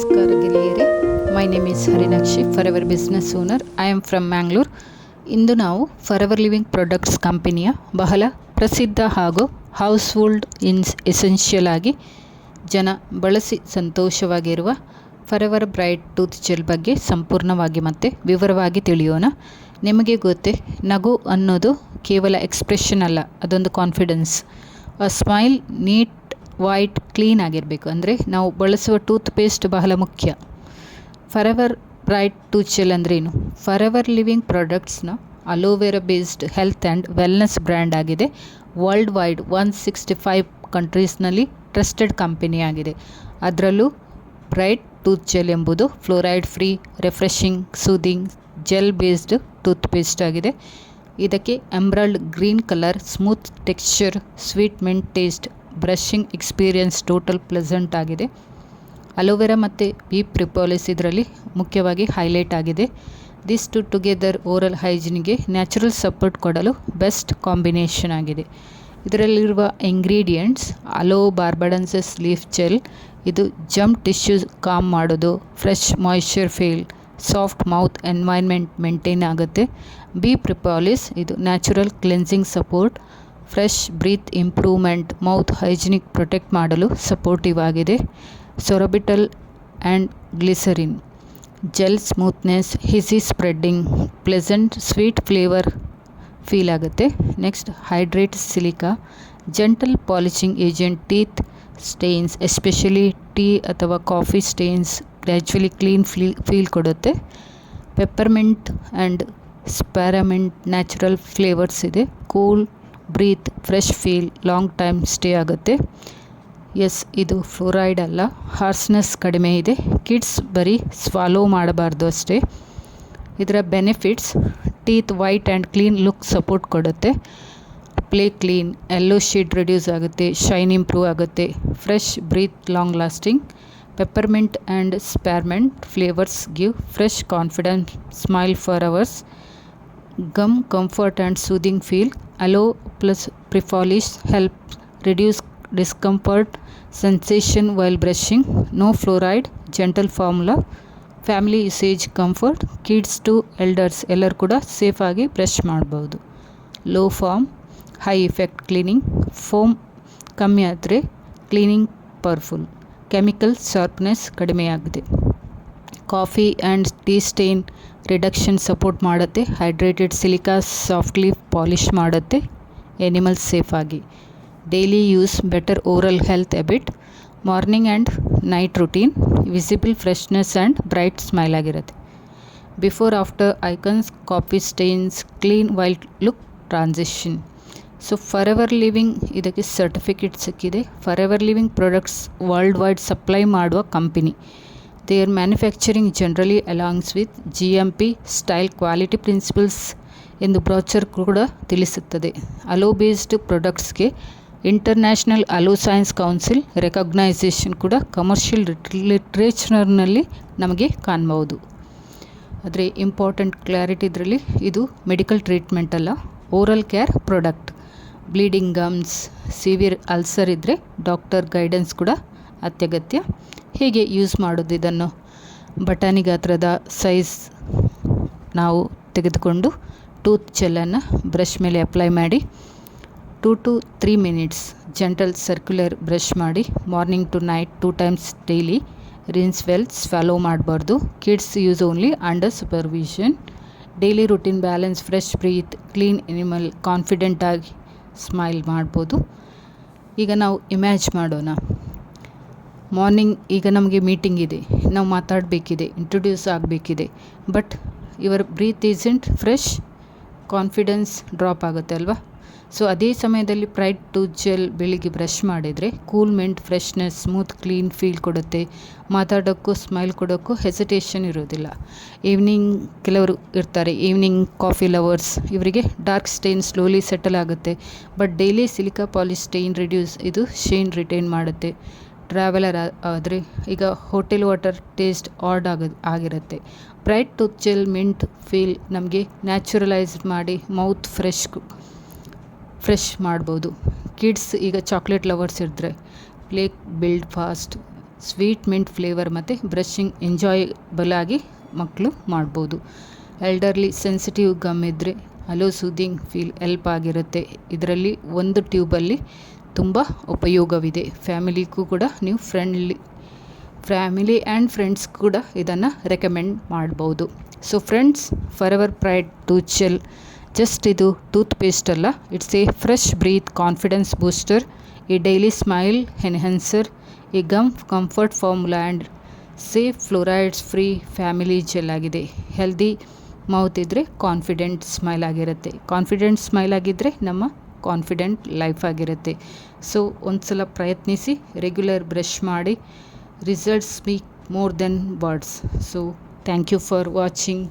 ನಮಸ್ಕಾರ ಗೆಳೆಯರೇ. My name is Harinakshi, Forever business owner. I am from Mangalore. ಇಂದು ನಾವು ಫಾರೆವರ್ ಲಿವಿಂಗ್ ಪ್ರಾಡಕ್ಟ್ಸ್ ಕಂಪನಿಯ ಬಹಳ ಪ್ರಸಿದ್ಧ ಹಾಗೂ ಹೌಸ್ ಹೋಲ್ಡ್ ಎಸೆನ್ಷಿಯಲ್ ಆಗಿ ಜನ ಬಳಸಿ ಸಂತೋಷವಾಗಿರುವ ಫಾರೆವರ್ ಬ್ರೈಟ್ ಟೂತ್ ಜೆಲ್ ಬಗ್ಗೆ ಸಂಪೂರ್ಣವಾಗಿ ಮತ್ತು ವಿವರವಾಗಿ ತಿಳಿಯೋಣ. ನಿಮಗೆ ಗೊತ್ತೇ, ನಗು ಅನ್ನೋದು ಕೇವಲ ಎಕ್ಸ್ಪ್ರೆಷನ್ ಅಲ್ಲ, ಅದೊಂದು confidence. Smile neat, white, clean ಆಗಿರಬೇಕು. ಅಂದರೆ ನಾವು ಬಳಸುವ ಟೂತ್ ಪೇಸ್ಟ್ ಬಹಳ ಮುಖ್ಯ. ಫಾರೆವರ್ ಬ್ರೈಟ್ ಟೂತ್ ಜೆಲ್ ಅಂದ್ರೇನು? ಫಾರೆವರ್ ಲಿವಿಂಗ್ ಪ್ರಾಡಕ್ಟ್ಸ್ನ aloe vera based health and wellness brand ಆಗಿದೆ. ವರ್ಲ್ಡ್ ವೈಡ್ 165 ಕಂಟ್ರೀಸ್ನಲ್ಲಿ ಟ್ರಸ್ಟೆಡ್ ಕಂಪನಿ ಆಗಿದೆ. ಅದರಲ್ಲೂ ಬ್ರೈಟ್ ಟೂತ್ ಜೆಲ್ ಎಂಬುದು fluoride free, refreshing, soothing gel based toothpaste ಆಗಿದೆ. ಇದಕ್ಕೆ emerald green colour, smooth texture, sweet mint taste, brushing experience total pleasant ಆಗಿದೆ. Aloe vera ಮತ್ತು B ಪ್ರಿಪಾಲಿಸ್ ಇದರಲ್ಲಿ ಮುಖ್ಯವಾಗಿ ಹೈಲೈಟ್ ಆಗಿದೆ. ದಿಸ್ ಟು ಟುಗೆದರ್ ಓರಲ್ ಹೈಜಿನಿಗೆ ನ್ಯಾಚುರಲ್ ಸಪೋರ್ಟ್ ಕೊಡಲು ಬೆಸ್ಟ್ ಕಾಂಬಿನೇಷನ್ ಆಗಿದೆ. ಇದರಲ್ಲಿರುವ ingredients: aloe barbadensis leaf gel, ಇದು ಜಮ್ ಟಿಶ್ಯೂಸ್ ಕಾಮ್ ಮಾಡೋದು, fresh moisture feel, soft mouth environment maintain ಆಗುತ್ತೆ. ಬಿ ಪ್ರಿಪಾಲಿಸ್, ಇದು natural cleansing support, fresh breath improvement, mouth hygienic protect ಮಾಡಲು supportive ಆಗಿದೆ. Sorbitol and glycerin gel smoothness, easy spreading, pleasant sweet flavour feel ಆಗುತ್ತೆ. Next hydrate silica, gentle polishing agent, teeth stains especially tea ಅಥವಾ coffee stains gradually clean feel ಕೊಡುತ್ತೆ. Peppermint and spearmint natural flavours ಇದೆ. Cool breath, fresh feel, long time stay ಆಗುತ್ತೆ. Yes, ಇದು fluoride ಅಲ್ಲ, harshness ಕಡಿಮೆ ಇದೆ. Kids ಬರೀ swallow ಮಾಡಬಾರ್ದು ಅಷ್ಟೇ. ಇದರ benefits: teeth white and clean look support ಕೊಡುತ್ತೆ. Plaque clean, yellow shade reduce ಆಗುತ್ತೆ, ಶೈನ್ ಇಂಪ್ರೂವ್ ಆಗುತ್ತೆ. Fresh breath, long lasting. Peppermint and spearmint flavours give fresh confident smile for hours. Gum comfort and soothing feel. Aloe plus propolis help reduce discomfort sensation while brushing. No fluoride, gentle formula, family usage comfort, kids to elders ಎಲ್ಲರೂ ಕೂಡ ಸೇಫಾಗಿ brush ಮಾಡ್ಬೋದು. Low foam, high effect cleaning, foam ಕಮ್ಮಿ ಆದರೆ cleaning powerful. Chemical sharpness ಕಡಿಮೆಯಾಗಿದೆ. Coffee and tea stain reduction support ಮಾಡುತ್ತೆ. Hydrated silica softly polish ಮಾಡುತ್ತೆ enamel safe ಆಗಿ. Daily use better oral health habit. Morning and night routine, visible freshness and bright smile ಆಗಿರುತ್ತೆ. Before after icons, coffee stains, clean wild look transition. So Forever Living ಇದಕ್ಕೆ certificate ಸಿಕ್ಕಿದೆ. Forever Living products world wide supply ಮಾಡುವ company. There manufacturing generally aligns with GMP style quality principles ಎಂದು brochure ಕೂಡ ತಿಳಿಸುತ್ತದೆ. Aloe based ಪ್ರಾಡಕ್ಟ್ಸ್ಗೆ international aloe science council recognition ಕೂಡ commercial ಲಿಟ್ರೇಚರ್ನಲ್ಲಿ ನಮಗೆ ಕಾಣ್ಬೋದು. ಆದರೆ ಇಂಪಾರ್ಟೆಂಟ್ ಕ್ಲಾರಿಟಿ ಇದರಲ್ಲಿ, ಇದು ಮೆಡಿಕಲ್ ಟ್ರೀಟ್ಮೆಂಟ್ ಅಲ್ಲ, oral care product. Bleeding gums, severe ulcer ಇದ್ದರೆ ಡಾಕ್ಟರ್ ಗೈಡೆನ್ಸ್ ಕೂಡ ಅತ್ಯಗತ್ಯ. ಹೇಗೆ ಯೂಸ್ ಮಾಡೋದು ಇದನ್ನು? ಬಟಾಣಿ ಗಾತ್ರದ ಸೈಜ್ ನಾವು ತೆಗೆದುಕೊಂಡು ಟೂತ್ ಜೆಲ್ಲನ್ನು ಬ್ರಷ್ ಮೇಲೆ ಅಪ್ಲೈ ಮಾಡಿ 2 to 3 minutes gentle circular brush ಮಾಡಿ. Morning to night 2 times daily. Rinse well, swallow ಮಾಡಬಾರ್ದು. Kids use only under supervision. Daily routine balance, fresh breath, clean enamel, confident ಆಗಿ ಸ್ಮೈಲ್ ಮಾಡ್ಬೋದು. ಈಗ ನಾವು ಇಮ್ಯಾಜ್ ಮಾಡೋಣ. ಮಾರ್ನಿಂಗ್ ಈಗ ನಮಗೆ ಮೀಟಿಂಗ್ ಇದೆ, ನಾವು ಮಾತಾಡಬೇಕಿದೆ, ಇಂಟ್ರೊಡ್ಯೂಸ್ ಆಗಬೇಕಿದೆ, but your breath isn't fresh, confidence drop ಆಗುತ್ತೆ ಅಲ್ವಾ? ಸೊ ಅದೇ ಸಮಯದಲ್ಲಿ ಬ್ರೈಟ್ ಟೂತ್ ಜೆಲ್ ಬೆಳಿಗ್ಗೆ ಬ್ರಷ್ ಮಾಡಿದರೆ cool mint freshness, smooth clean feel ಕೊಡುತ್ತೆ. ಮಾತಾಡೋಕ್ಕೂ ಸ್ಮೈಲ್ ಕೊಡೋಕ್ಕೂ ಹೆಸಿಟೇಷನ್ ಇರೋದಿಲ್ಲ. ಈವ್ನಿಂಗ್ ಕೆಲವರು ಇರ್ತಾರೆ, ಈವ್ನಿಂಗ್ ಕಾಫಿ ಲವರ್ಸ್, ಇವರಿಗೆ ಡಾರ್ಕ್ ಸ್ಟೇನ್ ಸ್ಲೋಲಿ ಸೆಟಲ್ ಆಗುತ್ತೆ. But daily silica polish stain reduce, ಇದು ಶೇನ್ ರಿಟೈನ್ ಮಾಡುತ್ತೆ. ಟ್ರಾವೆಲರ್ ಆದರೆ ಈಗ ಹೋಟೆಲ್ ವಾಟರ್ ಟೇಸ್ಟ್ ಆಡ್ ಆಗಿರುತ್ತೆ. Bright tooth gel mint feel ನಮಗೆ ನ್ಯಾಚುರಲೈಸ್ ಮಾಡಿ ಮೌತ್ ಫ್ರೆಶ್ ಮಾಡ್ಬೋದು. ಕಿಡ್ಸ್ ಈಗ ಚಾಕ್ಲೇಟ್ ಲವರ್ಸ್ ಇದ್ದರೆ play build fast, sweet mint flavour ಮತ್ತು ಬ್ರಷಿಂಗ್ ಎಂಜಾಯಬಲ್ ಆಗಿ ಮಕ್ಕಳು ಮಾಡ್ಬೋದು. ಎಲ್ಡರ್ಲಿ ಸೆನ್ಸಿಟಿವ್ ಗಮ್ ಇದ್ದರೆ ಅಲೋ ಸೂದಿಂಗ್ ಫೀಲ್ ಹೆಲ್ಪ್ ಆಗಿರುತ್ತೆ. ಇದರಲ್ಲಿ ಒಂದು ಟ್ಯೂಬಲ್ಲಿ ತುಂಬ ಉಪಯೋಗವಿದೆ. ಫ್ಯಾಮಿಲಿಗೂ ಕೂಡ ನೀವು ಫ್ಯಾಮಿಲಿ ಆ್ಯಂಡ್ ಫ್ರೆಂಡ್ಸ್ ಕೂಡ ಇದನ್ನು ರೆಕಮೆಂಡ್ ಮಾಡ್ಬೋದು. So friends, Forever Bright tooth gel just ಇದು ಟೂತ್ ಪೇಸ್ಟ್ ಅಲ್ಲ, it's a fresh breath confidence booster, a daily smile enhancer, a gum comfort formula and safe fluorides free family gel ಆಗಿದೆ. Healthy mouth ಇದ್ದರೆ confident smile ಆಗಿರುತ್ತೆ. Confident smile ಆಗಿದ್ದರೆ ನಮ್ಮ confident life ಆಗಿರುತ್ತೆ. So ಒಂದು ಸಲ ಪ್ರಯತ್ನಿಸಿ, ರೆಗ್ಯುಲರ್ ಬ್ರಷ್ ಮಾಡಿ. Results speak more than words. So thank you for watching.